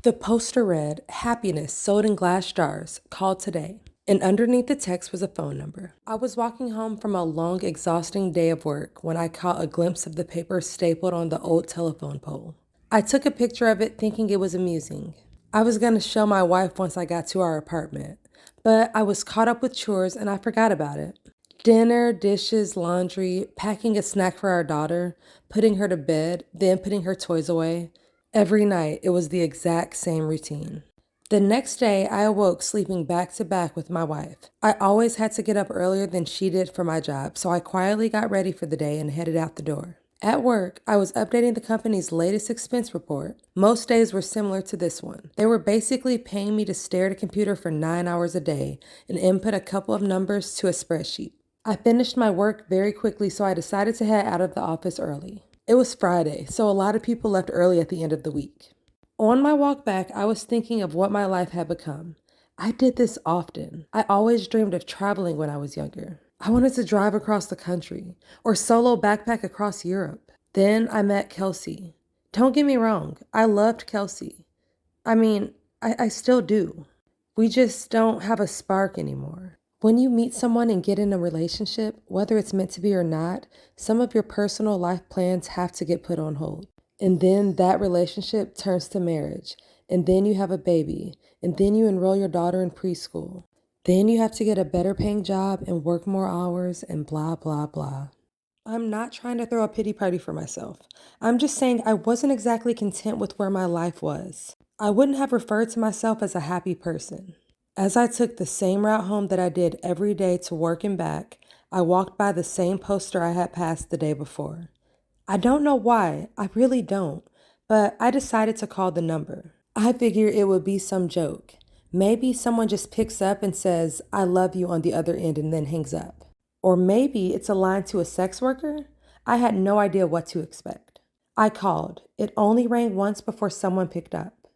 The poster read, "Happiness sold in glass jars. Call today." And underneath the text was a phone number. I was walking home from a long, exhausting day of work when I caught a glimpse of the paper stapled on the old telephone pole. I took a picture of it thinking it was amusing. I was going to show my wife once I got to our apartment, but I was caught up with chores and I forgot about it. Dinner, dishes, laundry, packing a snack for our daughter, putting her to bed, then putting her toys away. Every night, it was the exact same routine. The next day, I awoke sleeping back to back with my wife. I always had to get up earlier than she did for my job, so I quietly got ready for the day and headed out the door. At work, I was updating the company's latest expense report. Most days were similar to this one. They were basically paying me to stare at a computer for 9 hours a day and input a couple of numbers to a spreadsheet. I finished my work very quickly, so I decided to head out of the office early. It was Friday, so a lot of people left early at the end of the week. On my walk back, I was thinking of what my life had become. I did this often. I always dreamed of traveling when I was younger. I wanted to drive across the country or solo backpack across Europe. Then I met Kelsey. Don't get me wrong, I loved Kelsey. I still do. We just don't have a spark anymore. When you meet someone and get in a relationship, whether it's meant to be or not, some of your personal life plans have to get put on hold. And then that relationship turns to marriage. And then you have a baby. And then you enroll your daughter in preschool. Then you have to get a better paying job and work more hours and blah, blah, blah. I'm not trying to throw a pity party for myself. I'm just saying I wasn't exactly content with where my life was. I wouldn't have referred to myself as a happy person. As I took the same route home that I did every day to work and back, I walked by the same poster I had passed the day before. I don't know why, I really don't, but I decided to call the number. I figured it would be some joke. Maybe someone just picks up and says, "I love you" on the other end and then hangs up. Or maybe it's a line to a sex worker. I had no idea what to expect. I called. It only rang once before someone picked up.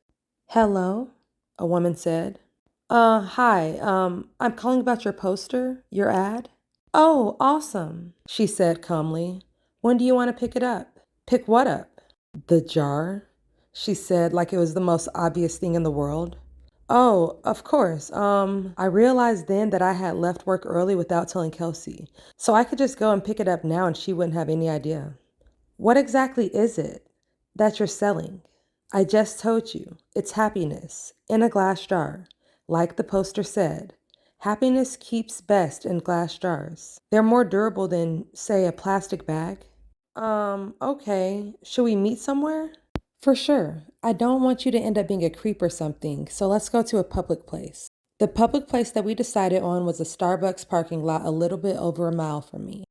"Hello," a woman said. Hi, I'm calling about your poster, your ad." "Oh, awesome," she said calmly. "When do you want to pick it up?" "Pick what up?" "The jar," she said like it was the most obvious thing in the world. "Oh, of course. I realized then that I had left work early without telling Kelsey, so I could just go and pick it up now and she wouldn't have any idea." "What exactly is it that you're selling?" "I just told you. It's happiness in a glass jar. Like the poster said, happiness keeps best in glass jars. They're more durable than, say, a plastic bag." Okay. Should we meet somewhere?" "For sure. I don't want you to end up being a creep or something, so let's go to a public place." The public place that we decided on was a Starbucks parking lot a little bit over a mile from me.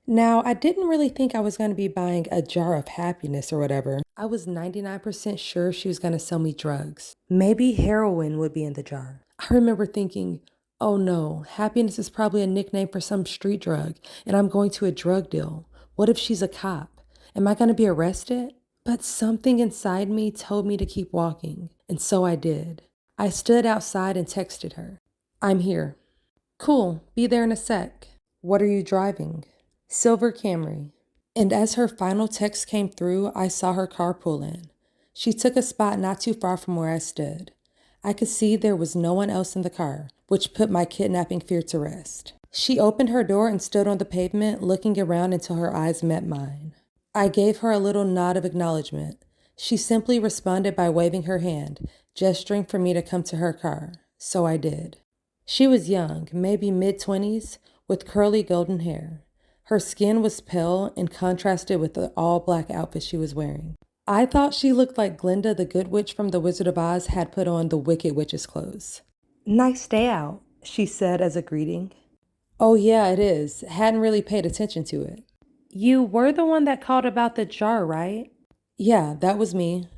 Now, I didn't really think I was going to be buying a jar of happiness or whatever. I was 99% sure she was going to sell me drugs. Maybe heroin would be in the jar. I remember thinking, oh no, happiness is probably a nickname for some street drug, and I'm going to a drug deal. What if she's a cop? Am I going to be arrested? But something inside me told me to keep walking, and so I did. I stood outside and texted her. "I'm here." "Cool, be there in a sec." "What are you driving?" "Silver Camry." And as her final text came through, I saw her car pull in. She took a spot not too far from where I stood. I could see there was no one else in the car, which put my kidnapping fear to rest. She opened her door and stood on the pavement, looking around until her eyes met mine. I gave her a little nod of acknowledgement. She simply responded by waving her hand, gesturing for me to come to her car. So I did. She was young, maybe mid-20s, with curly golden hair. Her skin was pale and contrasted with the all-black outfit she was wearing. I thought she looked like Glinda the Good Witch from The Wizard of Oz had put on the Wicked Witch's clothes. "Nice day out," she said as a greeting. "Oh yeah, it is. Hadn't really paid attention to it." "You were the one that called about the jar, right?" "Yeah, that was me."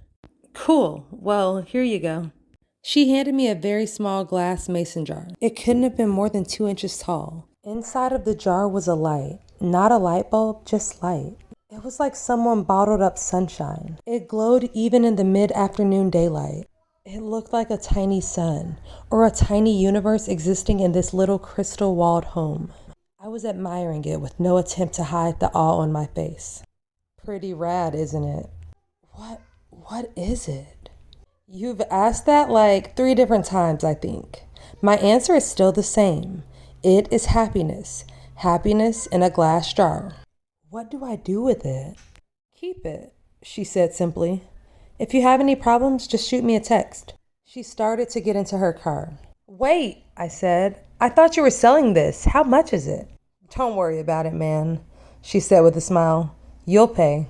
"Cool. Well, here you go." She handed me a very small glass mason jar. It couldn't have been more than 2 inches tall. Inside of the jar was a light. Not a light bulb, just light. It was like someone bottled up sunshine. It glowed even in the mid-afternoon daylight. It looked like a tiny sun, or a tiny universe existing in this little crystal-walled home. I was admiring it with no attempt to hide the awe on my face. "Pretty rad, isn't it?" What is it?" You've asked that like 3 different times, I think. My answer is still the same. It is happiness. Happiness in a glass jar. What do I do with it? Keep it, she said simply. If you have any problems, just shoot me a text. She started to get into her car. Wait, I said. I thought you were selling this. How much is it? Don't worry about it, man, she said with a smile. You'll pay.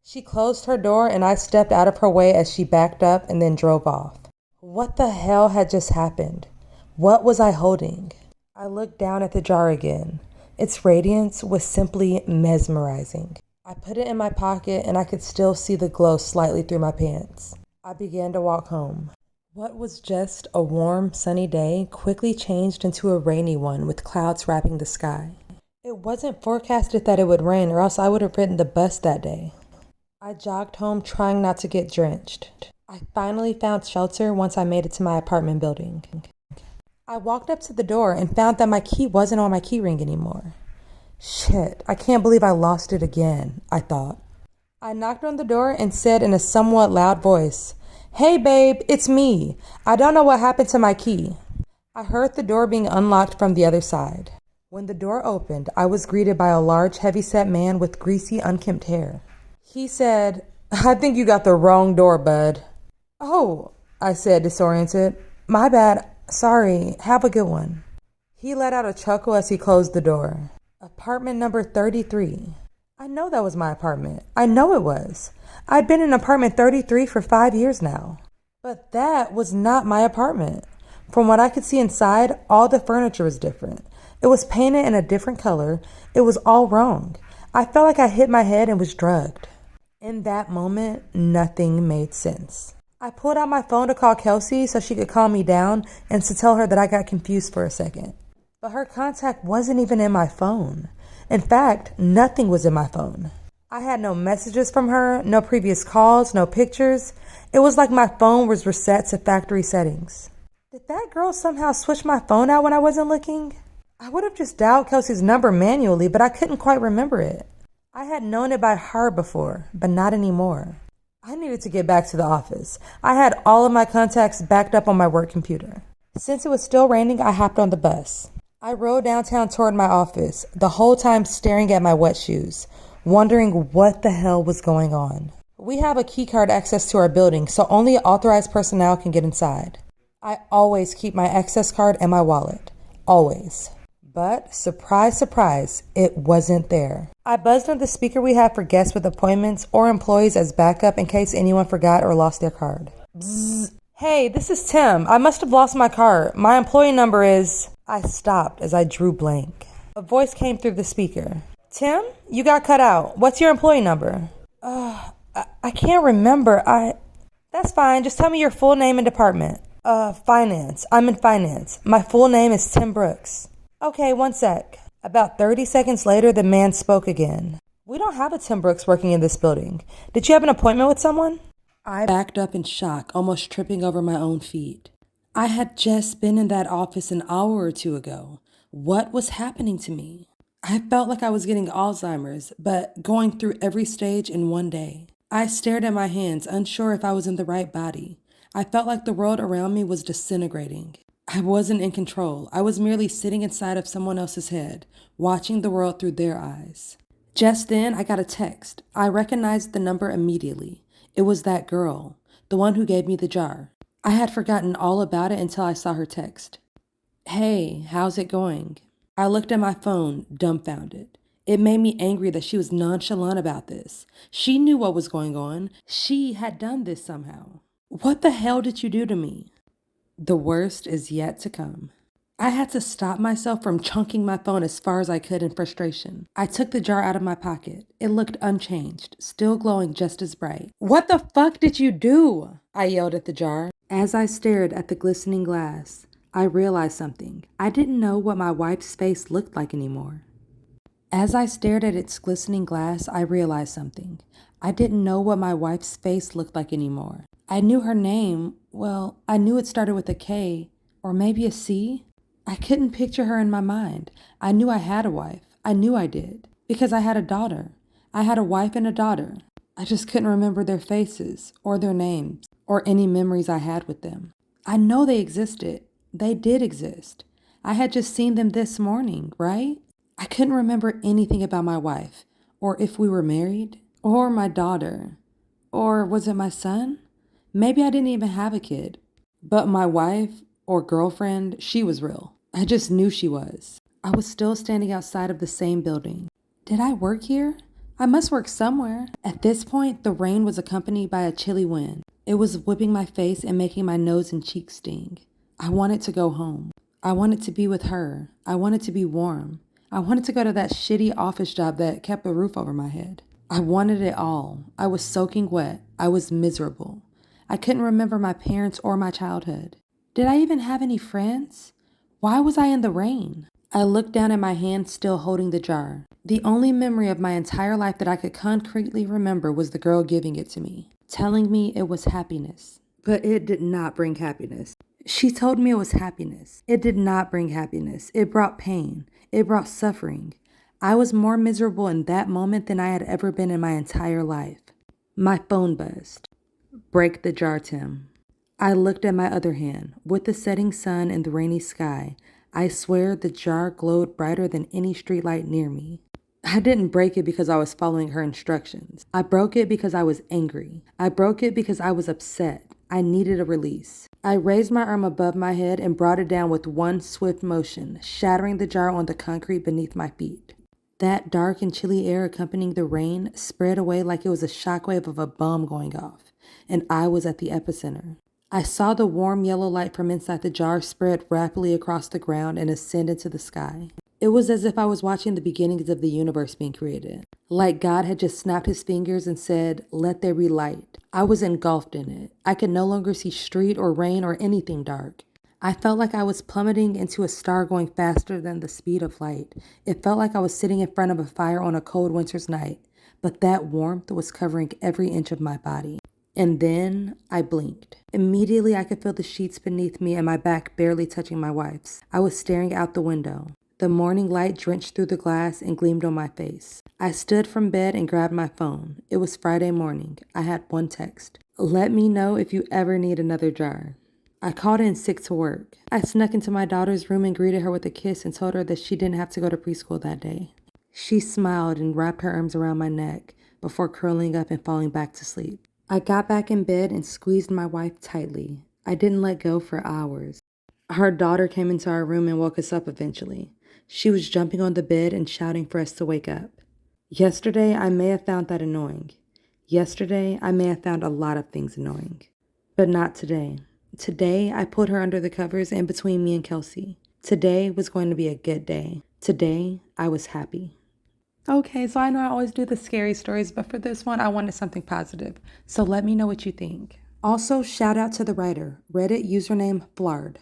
She closed her door and I stepped out of her way as she backed up and then drove off. What the hell had just happened? What was I holding? I looked down at the jar again. Its radiance was simply mesmerizing. I put it in my pocket and I could still see the glow slightly through my pants. I began to walk home. What was just a warm, sunny day quickly changed into a rainy one with clouds wrapping the sky. It wasn't forecasted that it would rain, or else I would have ridden the bus that day. I jogged home trying not to get drenched. I finally found shelter once I made it to my apartment building. I walked up to the door and found that my key wasn't on my keyring anymore. Shit, I can't believe I lost it again, I thought. I knocked on the door and said in a somewhat loud voice, "Hey babe, it's me. I don't know what happened to my key." I heard the door being unlocked from the other side. When the door opened, I was greeted by a large, heavy-set man with greasy, unkempt hair. He said, "I think you got the wrong door, bud." "Oh," I said, disoriented. "My bad. Sorry. Have a good one." He let out a chuckle as he closed the door. Apartment number 33. I know that was my apartment. I know it was. I'd been in apartment 33 for 5 years now. But that was not my apartment. From what I could see inside, all the furniture was different. It was painted in a different color. It was all wrong. I felt like I hit my head and was drugged. In that moment, nothing made sense. I pulled out my phone to call Kelsey so she could calm me down and to tell her that I got confused for a second. But her contact wasn't even in my phone. In fact, nothing was in my phone. I had no messages from her, no previous calls, no pictures. It was like my phone was reset to factory settings. Did that girl somehow switch my phone out when I wasn't looking? I would have just dialed Kelsey's number manually, but I couldn't quite remember it. I had known it by heart before, but not anymore. I needed to get back to the office. I had all of my contacts backed up on my work computer. Since it was still raining, I hopped on the bus. I rode downtown toward my office, the whole time staring at my wet shoes, wondering what the hell was going on. We have a keycard access to our building, so only authorized personnel can get inside. I always keep my access card and my wallet. Always. But, surprise, surprise, it wasn't there. I buzzed on the speaker we have for guests with appointments or employees as backup in case anyone forgot or lost their card. Bzzz. "Hey, this is Tim. I must have lost my card. My employee number is..." I stopped as I drew blank. A voice came through the speaker. "Tim, you got cut out. What's your employee number?" I can't remember. That's fine. Just tell me your full name and department." Finance. I'm in finance. My full name is Tim Brooks." "Okay, one sec." About 30 seconds later, the man spoke again. "We don't have a Tim Brooks working in this building. Did you have an appointment with someone?" I backed up in shock, almost tripping over my own feet. I had just been in that office an hour or two ago. What was happening to me? I felt like I was getting Alzheimer's, but going through every stage in one day. I stared at my hands, unsure if I was in the right body. I felt like the world around me was disintegrating. I wasn't in control. I was merely sitting inside of someone else's head, watching the world through their eyes. Just then, I got a text. I recognized the number immediately. It was that girl, the one who gave me the jar. I had forgotten all about it until I saw her text. "Hey, how's it going?" I looked at my phone, dumbfounded. It made me angry that she was nonchalant about this. She knew what was going on. She had done this somehow. What the hell did you do to me? The worst is yet to come. I had to stop myself from chunking my phone as far as I could in frustration. I took the jar out of my pocket. It looked unchanged, still glowing just as bright. "What the fuck did you do?" I yelled at the jar. As I stared at the glistening glass, I realized something. I didn't know what my wife's face looked like anymore. As I stared at its glistening glass, I realized something. I didn't know what my wife's face looked like anymore. I knew her name. Well, I knew it started with a K, or maybe a C. I couldn't picture her in my mind. I knew I had a wife. I knew I did, because I had a daughter. I had a wife and a daughter. I just couldn't remember their faces, or their names, or any memories I had with them. I know they existed. They did exist. I had just seen them this morning, right? I couldn't remember anything about my wife, or if we were married, or my daughter, or was it my son? Maybe I didn't even have a kid. But my wife or girlfriend, she was real. I just knew she was. I was still standing outside of the same building. Did I work here? I must work somewhere. At this point, the rain was accompanied by a chilly wind. It was whipping my face and making my nose and cheeks sting. I wanted to go home. I wanted to be with her. I wanted to be warm. I wanted to go to that shitty office job that kept a roof over my head. I wanted it all. I was soaking wet. I was miserable. I couldn't remember my parents or my childhood. Did I even have any friends? Why was I in the rain? I looked down at my hand still holding the jar. The only memory of my entire life that I could concretely remember was the girl giving it to me, telling me it was happiness. But it did not bring happiness. She told me it was happiness. It did not bring happiness. It brought pain. It brought suffering. I was more miserable in that moment than I had ever been in my entire life. My phone buzzed. Break the jar, Tim. I looked at my other hand. With the setting sun and the rainy sky, I swear the jar glowed brighter than any streetlight near me. I didn't break it because I was following her instructions. I broke it because I was angry. I broke it because I was upset. I needed a release. I raised my arm above my head and brought it down with one swift motion, shattering the jar on the concrete beneath my feet. That dark and chilly air accompanying the rain spread away like it was a shockwave of a bomb going off, and I was at the epicenter. I saw the warm yellow light from inside the jar spread rapidly across the ground and ascend into the sky. It was as if I was watching the beginnings of the universe being created. Like God had just snapped his fingers and said, "Let there be light." I was engulfed in it. I could no longer see street or rain or anything dark. I felt like I was plummeting into a star going faster than the speed of light. It felt like I was sitting in front of a fire on a cold winter's night, but that warmth was covering every inch of my body. And then I blinked. Immediately, I could feel the sheets beneath me and my back barely touching my wife's. I was staring out the window. The morning light drenched through the glass and gleamed on my face. I stood from bed and grabbed my phone. It was Friday morning. I had one text. "Let me know if you ever need another jar." I called in sick to work. I snuck into my daughter's room and greeted her with a kiss and told her that she didn't have to go to preschool that day. She smiled and wrapped her arms around my neck before curling up and falling back to sleep. I got back in bed and squeezed my wife tightly. I didn't let go for hours. Her daughter came into our room and woke us up eventually. She was jumping on the bed and shouting for us to wake up. Yesterday, I may have found that annoying. Yesterday, I may have found a lot of things annoying. But not today. Today, I put her under the covers in between me and Kelsey. Today was going to be a good day. Today, I was happy. Okay, so I know I always do the scary stories, but for this one, I wanted something positive. So let me know what you think. Also, shout out to the writer, Reddit username Flard.